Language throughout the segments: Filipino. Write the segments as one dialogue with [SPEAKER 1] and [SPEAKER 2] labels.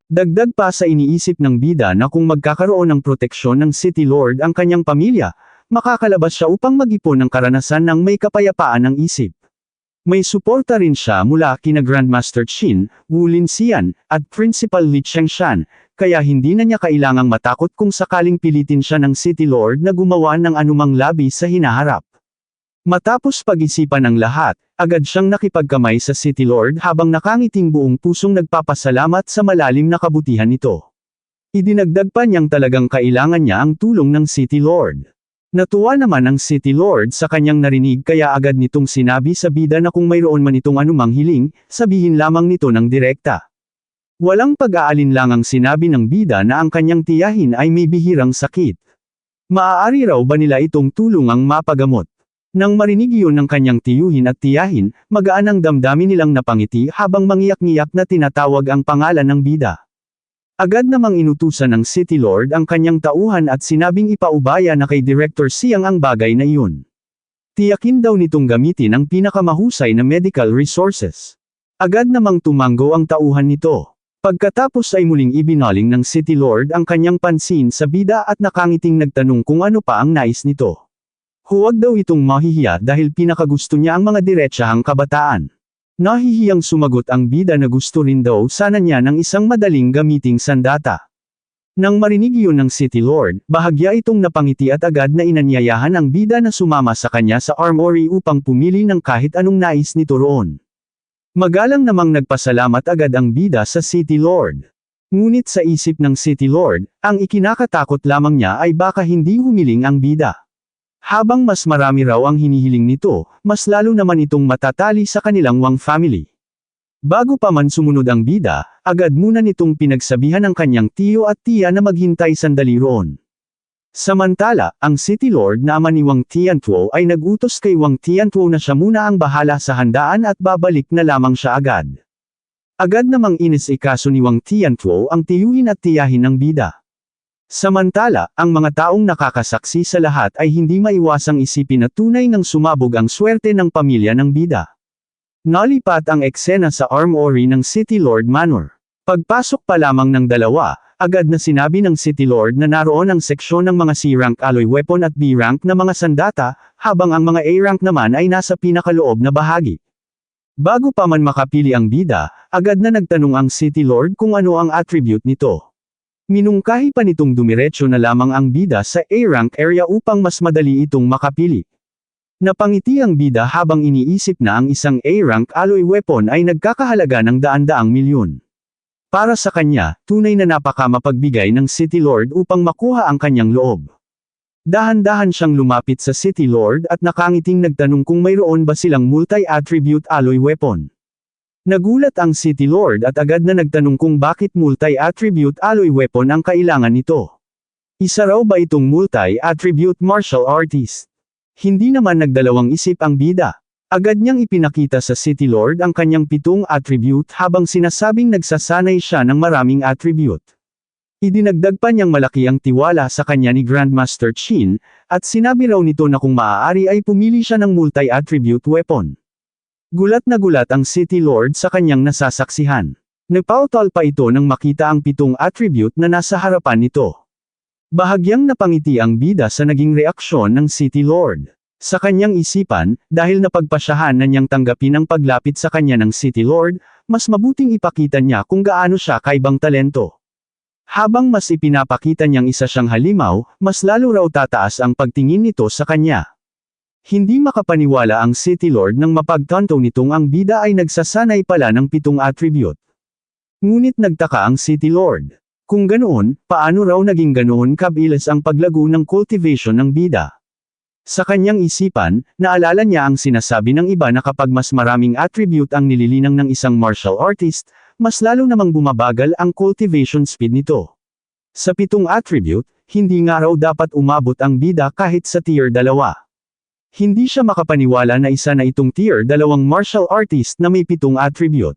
[SPEAKER 1] Dagdag pa sa iniisip ng bida na kung magkakaroon ng proteksyon ng City Lord ang kanyang pamilya, makakalabas siya upang mag-ipon ng karanasan ng may kapayapaan ng isip. May suporta rin siya mula kina Grandmaster Qin, Wu Linxian, at Principal Li Chengshan, kaya hindi na niya kailangang matakot kung sakaling pilitin siya ng City Lord na gumawa ng anumang labi sa hinaharap. Matapos pag-isipan ng lahat, agad siyang nakipagkamay sa City Lord habang nakangiting buong pusong nagpapasalamat sa malalim na kabutihan nito. Idinagdag pa niyang talagang kailangan niya ang tulong ng City Lord. Natuwa naman ang City Lord sa kanyang narinig kaya agad nitong sinabi sa bida na kung mayroon man itong anumang hiling, sabihin lamang nito ng direkta. Walang pag-aalinlangang sinabi ng bida na ang kanyang tiyahin ay may bihirang sakit. Maaari raw ba nila itong tulungang mapagamot? Nang marinig iyon ng kanyang tiyuhin at tiyahin, magaan ang damdamin nilang napangiti habang mangiyak-ngiyak na tinatawag ang pangalan ng bida. Agad namang inutusan ng City Lord ang kanyang tauhan at sinabing ipaubaya na kay Director Siang ang bagay na iyon. Tiyakin daw nitong gamitin ang pinakamahusay na medical resources. Agad namang tumanggo ang tauhan nito. Pagkatapos ay muling ibinaling ng City Lord ang kanyang pansin sa bida at nakangiting nagtanong kung ano pa ang nais nito. Huwag daw itong mahihiya dahil pinakagusto niya ang mga diretsahang kabataan. Nahihiyang sumagot ang bida na gusto rin daw sana niya ng isang madaling gamiting sandata. Nang marinig iyon ng City Lord, bahagya itong napangiti at agad na inanyayahan ang bida na sumama sa kanya sa armory upang pumili ng kahit anong nais nito roon. Magalang namang nagpasalamat agad ang bida sa City Lord. Ngunit sa isip ng City Lord, ang ikinakatakot lamang niya ay baka hindi humiling ang bida. Habang mas marami raw ang hinihiling nito, mas lalo naman itong matatali sa kanilang Wang family. Bago pa man sumunod ang bida, agad muna nitong pinagsabihan ng kanyang tiyo at tiya na maghintay sandali roon. Samantala, ang City Lord na ama ni Wang Tiantuo ay nagutos kay Wang Tiantuo na siya muna ang bahala sa handaan at babalik na lamang siya agad. Agad namang inisikaso ni Wang Tiantuo ang tiyuhin at tiyahin ng bida. Samantala, ang mga taong nakakasaksi sa lahat ay hindi maiwasang isipin na tunay ngang sumabog ang swerte ng pamilya ng bida. Nalipat ang eksena sa armory ng City Lord Manor. Pagpasok pa lamang ng dalawa, agad na sinabi ng City Lord na naroon ang seksyon ng mga C-rank alloy weapon at B-rank na mga sandata, habang ang mga A-rank naman ay nasa pinakaloob na bahagi. Bago pa man makapili ang bida, agad na nagtanong ang City Lord kung ano ang attribute nito. Minungkahi pa nitong dumiretso na lamang ang bida sa A-rank area upang mas madali itong makapili. Napangiti ang bida habang iniisip na ang isang A-rank alloy weapon ay nagkakahalaga ng daan-daang milyon. Para sa kanya, tunay na napakamapagbigay ng City Lord upang makuha ang kanyang loob. Dahan-dahan siyang lumapit sa City Lord at nakangiting nagtanong kung mayroon ba silang multi-attribute alloy weapon. Nagulat ang City Lord at agad na nagtanong kung bakit multi-attribute alloy weapon ang kailangan nito. Isa raw ba itong multi-attribute martial artist? Hindi naman nagdalawang isip ang bida. Agad niyang ipinakita sa City Lord ang kanyang 7 attribute habang sinasabing nagsasanay siya ng maraming attribute. Idinagdag pa niyang malaki ang tiwala sa kanya ni Grandmaster Qin, at sinabi raw nito na kung maaari ay pumili siya ng multi-attribute weapon. Gulat na gulat ang City Lord sa kanyang nasasaksihan. Nagpautol pa ito nang makita ang 7 attribute na nasa harapan nito. Bahagyang napangiti ang bida sa naging reaksyon ng City Lord. Sa kanyang isipan, dahil napagpasyahan na niyang tanggapin ang paglapit sa kanya ng City Lord, mas mabuting ipakita niya kung gaano siya kaibang talento. Habang mas ipinapakita niyang isa siyang halimaw, mas lalo raw tataas ang pagtingin nito sa kanya. Hindi makapaniwala ang City Lord nang mapagtanto nitong ang bida ay nagsasanay pala ng 7 attribute. Ngunit nagtaka ang City Lord. Kung ganoon, paano raw naging ganoon kabilis ang paglago ng cultivation ng bida? Sa kanyang isipan, naalala niya ang sinasabi ng iba na kapag mas maraming attribute ang nililinang ng isang martial artist, mas lalo namang bumabagal ang cultivation speed nito. Sa 7 attribute, hindi nga raw dapat umabot ang bida kahit sa tier 2. Hindi siya makapaniwala na isa na itong tier 2 martial artist na may 7 attribute.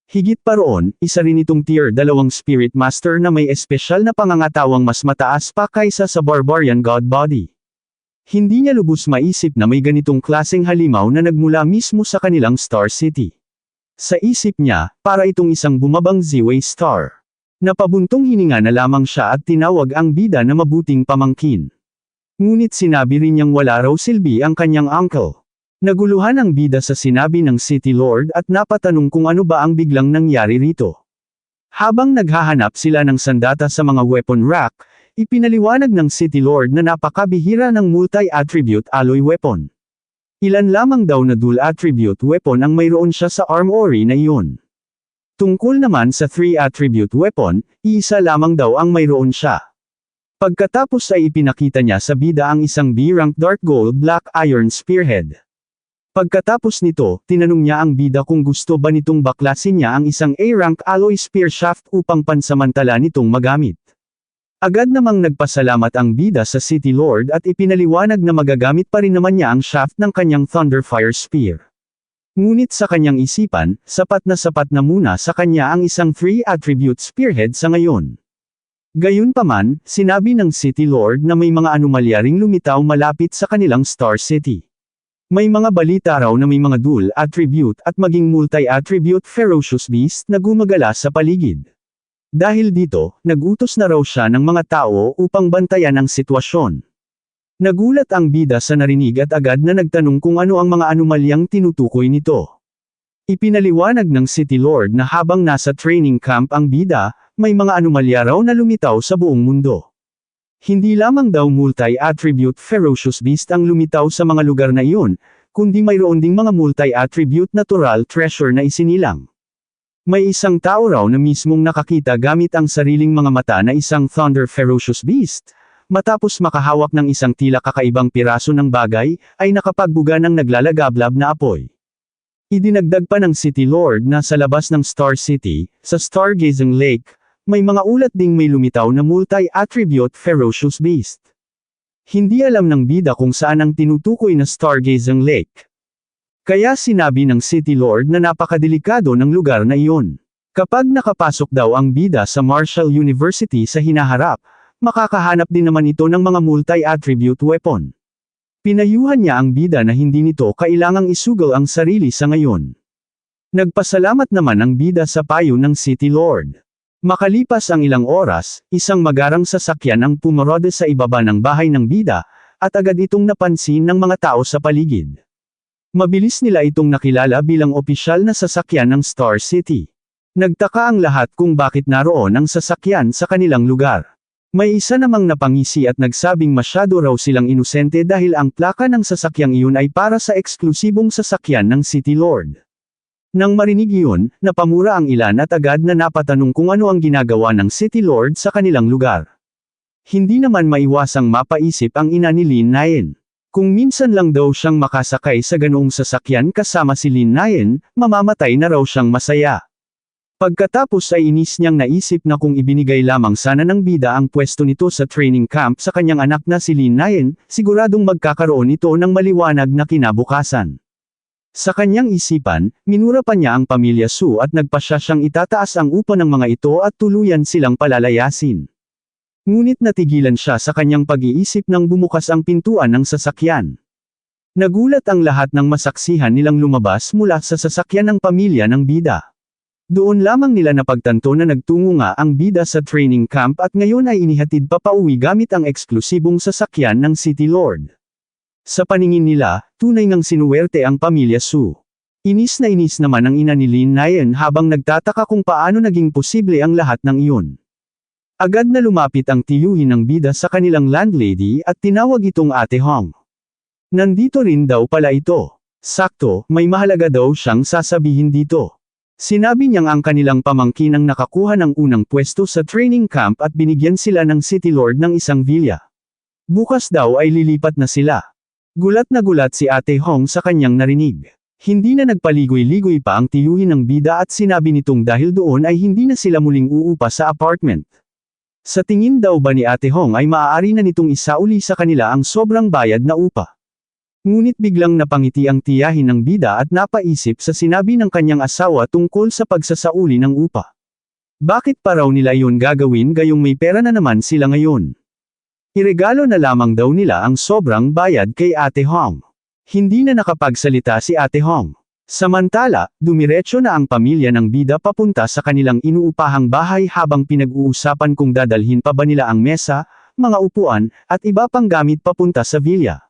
[SPEAKER 1] Higit pa roon, isa rin itong tier 2 spirit master na may espesyal na pangangatawang mas mataas pa kaysa sa barbarian god body. Hindi niya lubos maisip na may ganitong klaseng halimaw na nagmula mismo sa kanilang Star City. Sa isip niya, para itong isang bumabang Z-Way star. Napabuntong hininga na lamang siya at tinawag ang bida na mabuting pamangkin. Ngunit sinabi rin niyang wala raw silbi ang kanyang uncle. Naguluhan ang bida sa sinabi ng City Lord at napatanong kung ano ba ang biglang nangyari rito. Habang naghahanap sila ng sandata sa mga weapon rack, ipinaliwanag ng City Lord na napakabihira ng multi-attribute alloy weapon. Ilan lamang daw na dual attribute weapon ang mayroon siya sa armory na iyon. Tungkol naman sa 3-attribute weapon, iisa lamang daw ang mayroon siya. Pagkatapos ay ipinakita niya sa bida ang isang B-rank dark gold black iron spearhead. Pagkatapos nito, tinanong niya ang bida kung gusto ba nitong baklasin niya ang isang A-rank alloy spear shaft upang pansamantala nitong magamit. Agad namang nagpasalamat ang bida sa City Lord at ipinaliwanag na magagamit pa rin naman niya ang shaft ng kanyang Thunderfire Spear. Ngunit sa kanyang isipan, sapat na muna sa kanya ang isang 3-attribute spearhead sa ngayon. Gayunpaman, sinabi ng City Lord na may mga anomalya ring lumitaw malapit sa kanilang Star City. May mga balita raw na may mga dual attribute at maging multi-attribute ferocious beast na gumagala sa paligid. Dahil dito, nagutos na raw siya ng mga tao upang bantayan ang sitwasyon. Nagulat ang bida sa narinig at agad na nagtanong kung ano ang mga anomalyang tinutukoy nito. Ipinaliwanag ng City Lord na habang nasa training camp ang bida, may mga anomalya raw na lumitaw sa buong mundo. Hindi lamang daw multi-attribute ferocious beast ang lumitaw sa mga lugar na iyon, kundi mayroon ding mga multi-attribute natural treasure na isinilang. May isang tao raw na mismong nakakita gamit ang sariling mga mata na isang Thunder Ferocious Beast. Matapos makahawak ng isang tila kakaibang piraso ng bagay, ay nakapagbuga ng naglalagablab na apoy. Idinagdag pa ng City Lord na sa labas ng Star City, sa Stargazing Lake, may mga ulat ding may lumitaw na multi-attribute ferocious beast. Hindi alam ng bida kung saan ang tinutukoy na Stargazing Lake. Kaya sinabi ng City Lord na napakadelikado ng lugar na iyon. Kapag nakapasok daw ang bida sa Marshall University sa hinaharap, makakahanap din naman ito ng mga multi-attribute weapon. Pinayuhan niya ang bida na hindi nito kailangang isugal ang sarili sa ngayon. Nagpasalamat naman ang bida sa payo ng City Lord. Makalipas ang ilang oras, isang magarang sasakyan ang pumarode sa ibaba ng bahay ng bida, at agad itong napansin ng mga tao sa paligid. Mabilis nila itong nakilala bilang opisyal na sasakyan ng Star City. Nagtaka ang lahat kung bakit naroon ang sasakyan sa kanilang lugar. May isa namang napangisi at nagsabing masyado raw silang inosente dahil ang plaka ng sasakyang iyon ay para sa eksklusibong sasakyan ng City Lord. Nang marinig iyon, napamura ang ilan at agad na napatanong kung ano ang ginagawa ng City Lord sa kanilang lugar. Hindi naman maiwasang mapaisip ang ina ni Lin Nayen. Kung minsan lang daw siyang makasakay sa ganoong sasakyan kasama si Lin Nayen, mamamatay na raw siyang masaya. Pagkatapos ay inis niyang naisip na kung ibinigay lamang sana ng bida ang pwesto nito sa training camp sa kanyang anak na si Lin Nayen, siguradong magkakaroon ito ng maliwanag na kinabukasan. Sa kanyang isipan, minura pa niya ang pamilya Su at nagpasya siyang itataas ang upa ng mga ito at tuluyan silang palalayasin. Ngunit natigilan siya sa kanyang pag-iisip nang bumukas ang pintuan ng sasakyan. Nagulat ang lahat ng masaksihan nilang lumabas mula sa sasakyan ng pamilya ng bida. Doon lamang nila napagtanto na nagtungo nga ang bida sa training camp at ngayon ay inihatid pa pauwi gamit ang eksklusibong sasakyan ng City Lord. Sa paningin nila, tunay ngang sinuwerte ang pamilya Su. Inis naman ang ina ni Lin Nayen habang nagtataka kung paano naging posible ang lahat ng iyon. Agad na lumapit ang tiyuhin ng bida sa kanilang landlady at tinawag itong Ate Hong. Nandito rin daw pala ito. Sakto, may mahalaga daw siyang sasabihin dito. Sinabi niyang ang kanilang pamangkin ang nakakuha ng unang pwesto sa training camp at binigyan sila ng City Lord ng isang villa. Bukas daw ay lilipat na sila. Gulat na gulat si Ate Hong sa kanyang narinig. Hindi na nagpaligoy-ligoy pa ang tiyuhin ng bida at sinabi nitong dahil doon ay hindi na sila muling uupa sa apartment. Sa tingin daw ba ni Ate Hong ay maaari na nitong isauli sa kanila ang sobrang bayad na upa. Ngunit biglang napangiti ang tiyahin ng bida at napaisip sa sinabi ng kanyang asawa tungkol sa pagsasauli ng upa. Bakit pa raw nila iyon gagawin gayong may pera na naman sila ngayon? Iregalo na lamang daw nila ang sobrang bayad kay Ate Hong. Hindi na nakapagsalita si Ate Hong. Samantala, dumiretso na ang pamilya ng bida papunta sa kanilang inuupahang bahay habang pinag-uusapan kung dadalhin pa ba nila ang mesa, mga upuan, at iba pang gamit papunta sa villa.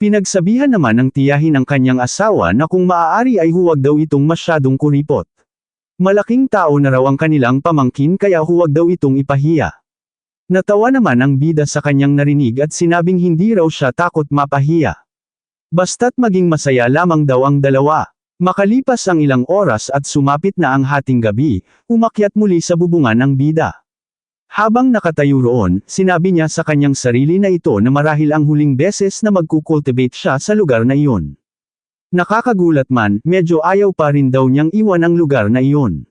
[SPEAKER 1] Pinagsabihan naman ng tiyahin ng kanyang asawa na kung maaari ay huwag daw itong masyadong kuripot. Malaking tao na raw ang kanilang pamangkin kaya huwag daw itong ipahiya. Natawa naman ang bida sa kanyang narinig at sinabing hindi raw siya takot mapahiya. Basta't maging masaya lamang daw ang dalawa. Makalipas ang ilang oras at sumapit na ang hating gabi, umakyat muli sa bubungan ng bida. Habang nakatayo roon, sinabi niya sa kanyang sarili na ito na marahil ang huling beses na magkukultivate siya sa lugar na iyon. Nakakagulat man, medyo ayaw pa rin daw niyang iwan ang lugar na iyon.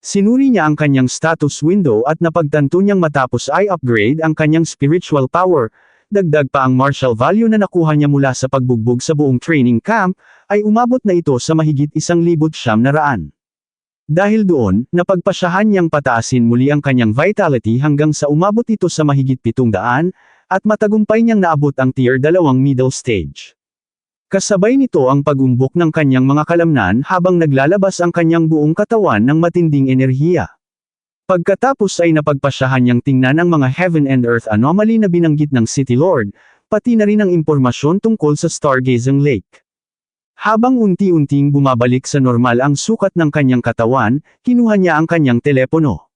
[SPEAKER 1] Sinuri niya ang kanyang status window at napagtanto niyang matapos ay upgrade ang kanyang spiritual power, dagdag pa ang martial value na nakuha niya mula sa pagbugbog sa buong training camp, ay umabot na ito sa mahigit 1,900. Dahil doon, napagpasyahan niyang pataasin muli ang kanyang vitality hanggang sa umabot ito sa mahigit 700, at matagumpay niyang naabot ang tier 2 middle stage. Kasabay nito ang pagumbok ng kanyang mga kalamnan habang naglalabas ang kanyang buong katawan ng matinding enerhiya. Pagkatapos ay napagpasyahan niyang tingnan ang mga heaven and earth anomaly na binanggit ng City Lord, pati na rin ang impormasyon tungkol sa Stargazing Lake. Habang unti-unting bumabalik sa normal ang sukat ng kanyang katawan, kinuha niya ang kanyang telepono.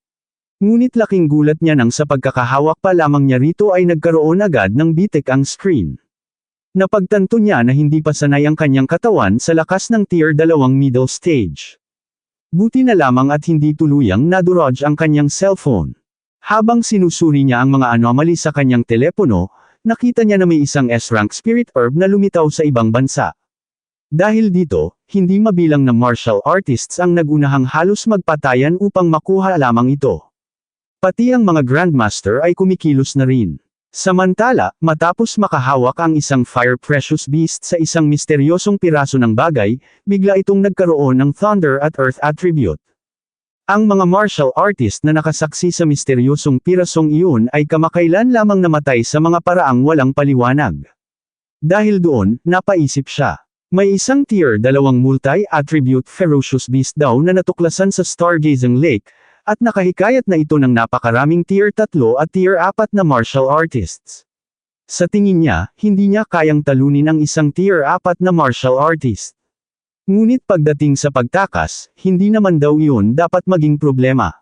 [SPEAKER 1] Ngunit laking gulat niya nang sa pagkakahawak pa lamang niya rito ay nagkaroon agad ng bitik ang screen. Napagtanto niya na hindi pa sanay ang kanyang katawan sa lakas ng tier 2 middle stage. Buti na lamang at hindi tuluyang nadurog ang kanyang cellphone. Habang sinusuri niya ang mga anomaly sa kanyang telepono, nakita niya na may isang S-rank spirit herb na lumitaw sa ibang bansa. Dahil dito, hindi mabilang na martial artists ang nagunahang halos magpatayan upang makuha lamang ito. Pati ang mga grandmaster ay kumikilos na rin. Samantala, matapos makahawak ang isang fire precious beast sa isang misteryosong piraso ng bagay, bigla itong nagkaroon ng thunder at earth attribute. Ang mga martial artist na nakasaksi sa misteryosong pirasong iyon ay kamakailan lamang namatay sa mga paraang walang paliwanag. Dahil doon, napaisip siya. May isang tier 2 multi-attribute ferocious beast daw na natuklasan sa Stargazing Lake, at nakahikayat na ito ng napakaraming tier 3 at tier 4 na martial artists. Sa tingin niya, hindi niya kayang talunin ang isang tier 4 na martial artist. Ngunit pagdating sa pagtakas, hindi naman daw iyon dapat maging problema.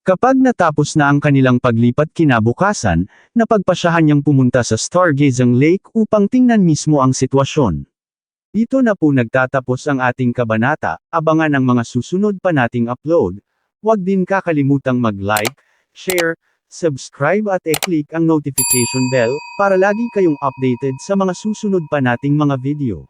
[SPEAKER 1] Kapag natapos na ang kanilang paglipat kinabukasan, napagpasyahan niyang pumunta sa Stargazing Lake upang tingnan mismo ang sitwasyon. Dito na po nagtatapos ang ating kabanata, abangan ang mga susunod pa nating upload. Huwag din kakalimutang mag-like, share, subscribe at i-click ang notification bell, para lagi kayong updated sa mga susunod pa nating mga video.